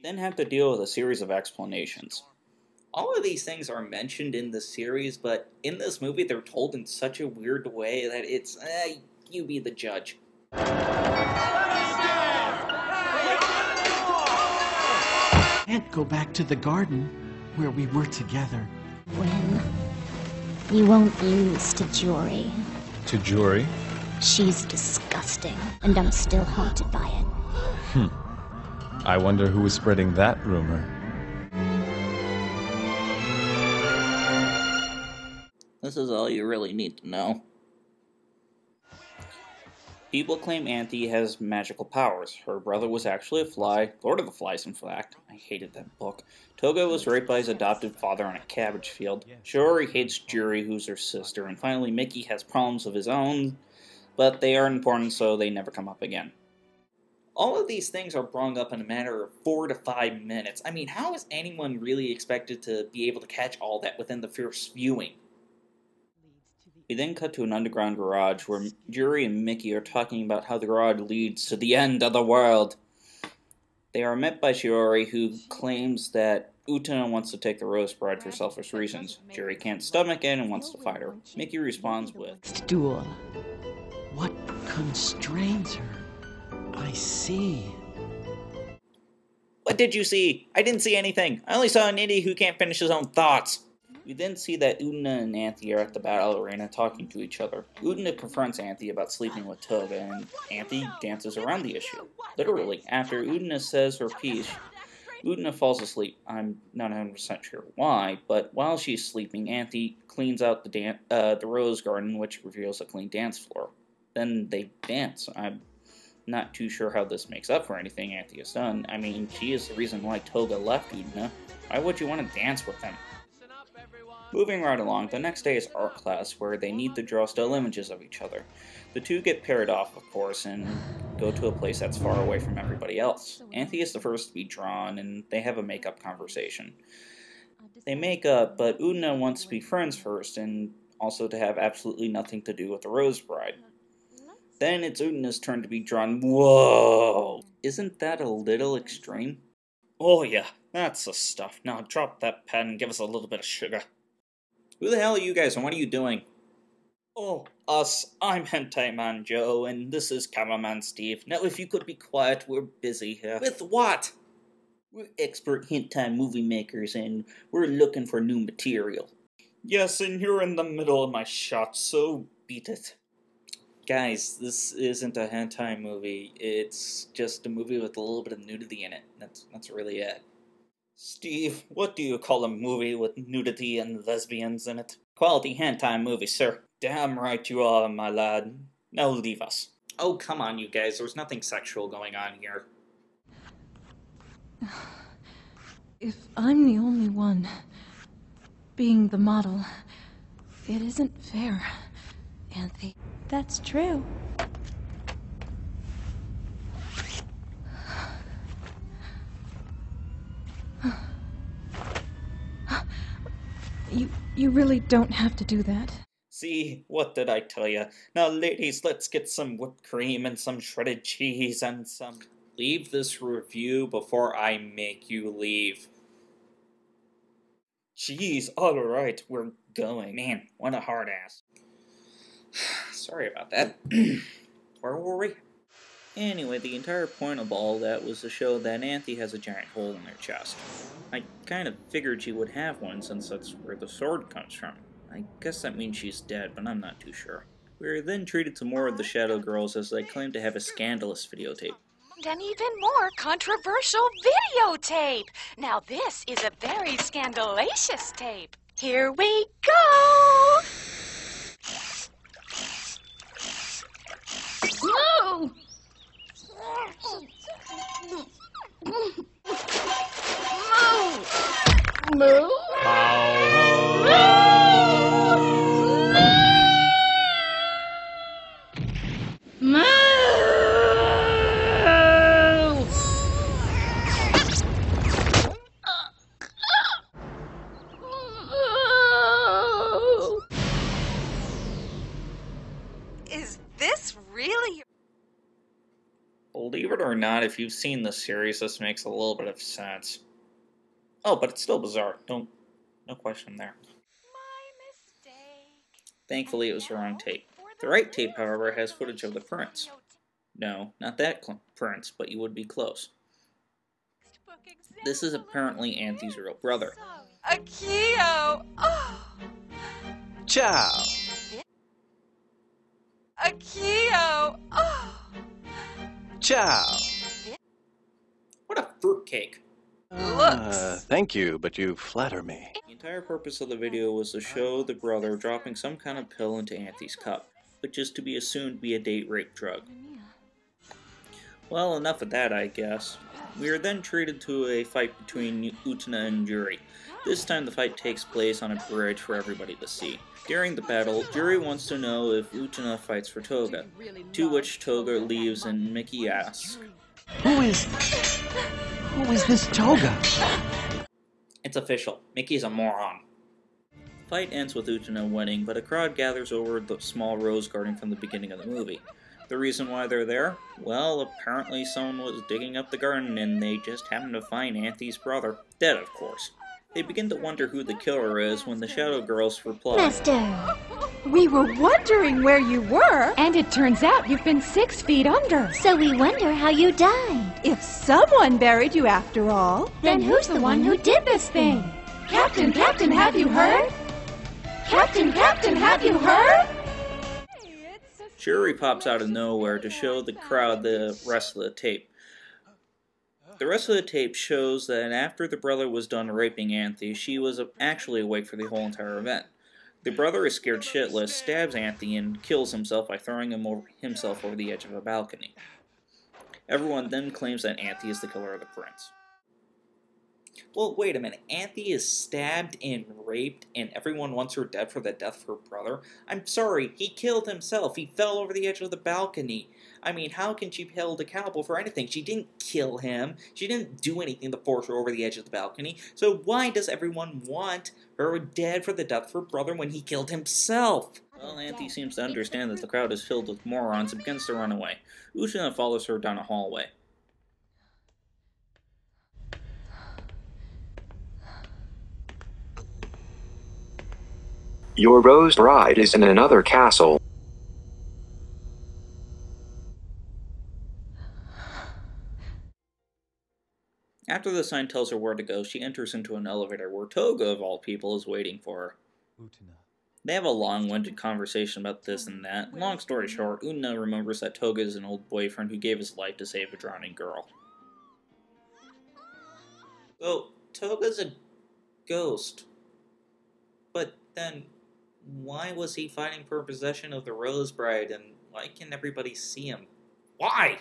Then have to deal with a series of explanations. All of these things are mentioned in the series, but in this movie they're told in such a weird way that it's, you be the judge. Can't go back to the garden where we were together. When you won't lose to Jory. To Jory? She's disgusting, and I'm still haunted by it. I wonder who is spreading that rumor. This is all you really need to know. People claim Auntie has magical powers. Her brother was actually a fly. Lord of the Flies, in fact. I hated that book. Toga was raped by his adopted father on a cabbage field. Shiori hates Juri, who's her sister. And finally, Mickey has problems of his own, but they aren't important, so they never come up again. All of these things are brought up in a matter of 4 to 5 minutes. I mean, how is anyone really expected to be able to catch all that within the first viewing? We then cut to an underground garage where Juri and Mickey are talking about how the garage leads to the end of the world. They are met by Shiori, who claims that Utena wants to take the Rose Bride for selfish reasons. Juri can't stomach it and wants to fight her. Mickey responds with, Duel. What constrains her? I see. "What did you see? I didn't see anything. I only saw an idiot who can't finish his own thoughts." We then see that Utena and Auntie are at the battle arena talking to each other. Utena confronts Auntie about sleeping with Toga, and Auntie dances around the issue. Literally, after Utena says her piece, Utena falls asleep. I'm not 100% sure why, but while she's sleeping, Auntie cleans out the rose garden, which reveals a clean dance floor. Then they dance. I'm not too sure how this makes up for anything Auntie has done. I mean, she is the reason why Toga left Utena. Why would you want to dance with him? Moving right along, the next day is art class, where they need to draw still images of each other. The two get paired off, of course, and go to a place that's far away from everybody else. Auntie is the first to be drawn, and they have a make-up conversation. They make up, but Utena wants to be friends first, and also to have absolutely nothing to do with the Rose Bride. Then it's Utena's turn to be drawn. Whoa! Isn't that a little extreme? Oh yeah, that's the stuff. Now drop that pen and give us a little bit of sugar. Who the hell are you guys and what are you doing? Oh, us. I'm Hentai Man Joe, and this is Cameraman Steve. Now if you could be quiet, we're busy here. With what? We're expert hentai movie makers, and we're looking for new material. Yes, and you're in the middle of my shot, so beat it. Guys, this isn't a hentai movie. It's just a movie with a little bit of nudity in it. That's really it. Steve, what do you call a movie with nudity and lesbians in it? Quality hentai movie, sir. Damn right you are, my lad. Now leave us. Oh, come on, you guys. There's nothing sexual going on here. If I'm the only one being the model, it isn't fair, Auntie. That's true. You really don't have to do that. See, what did I tell you? Now, ladies, let's get some whipped cream and some shredded cheese and some... Leave this review before I make you leave. Jeez, alright, we're going. Man, what a hard ass. Sorry about that. Where were we? Anyway, the entire point of all that was to show that Auntie has a giant hole in her chest. I kind of figured she would have one since that's where the sword comes from. I guess that means she's dead, but I'm not too sure. We are then treated to more of the Shadow Girls as they claim to have a scandalous videotape. An even more controversial videotape. Now this is a very scandalous tape. Here we go! No! Moo! Is this really... Believe it it or not, if you've seen the series, this makes a little bit of sense. Oh, but it's still bizarre. No question there. My mistake. Thankfully, it was the wrong tape. The right tape, however, has footage of the prince. No, not that prince, but you would be close. This is apparently Anthony's real brother. Akio! Oh! Ciao! Akio! Oh! Ciao! What a fruitcake! Thank you, but you flatter me. The entire purpose of the video was to show the brother dropping some kind of pill into Anthony's cup, which is to be assumed to be a date rape drug. Well, enough of that, I guess. We are then treated to a fight between Utena and Juri. This time the fight takes place on a bridge for everybody to see. During the battle, Juri wants to know if Utena fights for Toga, to which Toga leaves and Mickey asks, Who is this Toga? "It's official, Mickey's a moron." The fight ends with Utena winning, but a crowd gathers over the small rose garden from the beginning of the movie. The reason why they're there? Well, apparently someone was digging up the garden and they just happened to find Anthony's brother. Dead, of course. They begin to wonder who the killer is when the Shadow Girls reply, Master, We were wondering where you were. And it turns out you've been 6 feet under. so we wonder how you died. If someone buried you after all, Then who's the one who did this thing? Captain, Captain, have you heard? Captain, Captain, have you heard? Juri pops out of nowhere to show the crowd the rest of the tape. The rest of the tape shows that after the brother was done raping Anthony, she was actually awake for the whole entire event. The brother is scared shitless, stabs Anthony, and kills himself by throwing himself over the edge of a balcony. Everyone then claims that Anthony is the killer of the prince. Well, wait a minute. Anthony is stabbed and raped, and everyone wants her dead for the death of her brother? I'm sorry, he killed himself. He fell over the edge of the balcony. I mean, how can she be held accountable for anything? She didn't kill him. She didn't do anything to force her over the edge of the balcony. So why does everyone want her dead for the death of her brother when he killed himself? Well, Anthony seems to understand that the crowd is filled with morons and begins to run away. Utena follows her down a hallway. Your rose bride is in another castle. After the sign tells her where to go, she enters into an elevator where Toga, of all people, is waiting for her. Utena. They have a long-winded conversation about this and that. Long story short, Utena remembers that Toga is an old boyfriend who gave his life to save a drowning girl. So, Toga's a ghost. But then, why was he fighting for possession of the Rose Bride, and why can everybody see him? Why?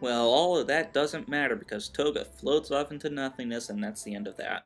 Well, all of that doesn't matter because Toga floats off into nothingness, and that's the end of that.